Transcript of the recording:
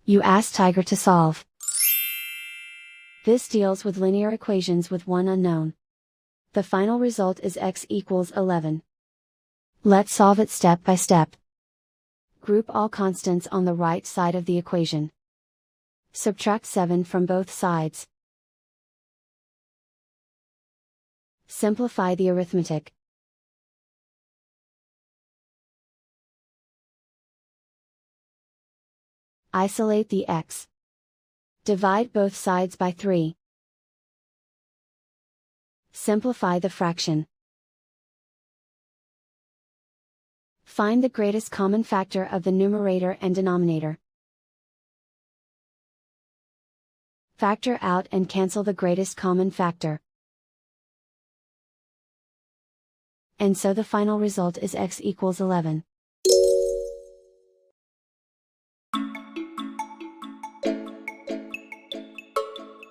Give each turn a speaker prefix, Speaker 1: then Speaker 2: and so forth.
Speaker 1: You ask Tiger to solve. This deals with linear equations with one unknown. The final result is x equals 11. Let's solve it step by step. Group all constants on the right side of the equation. Subtract 7 from both sides. Simplify the arithmetic. Isolate the x. Divide both sides by 3. Simplify the fraction. Find the greatest common factor of the numerator and denominator. Factor out and cancel the greatest common factor. And so the final result is x equals 11.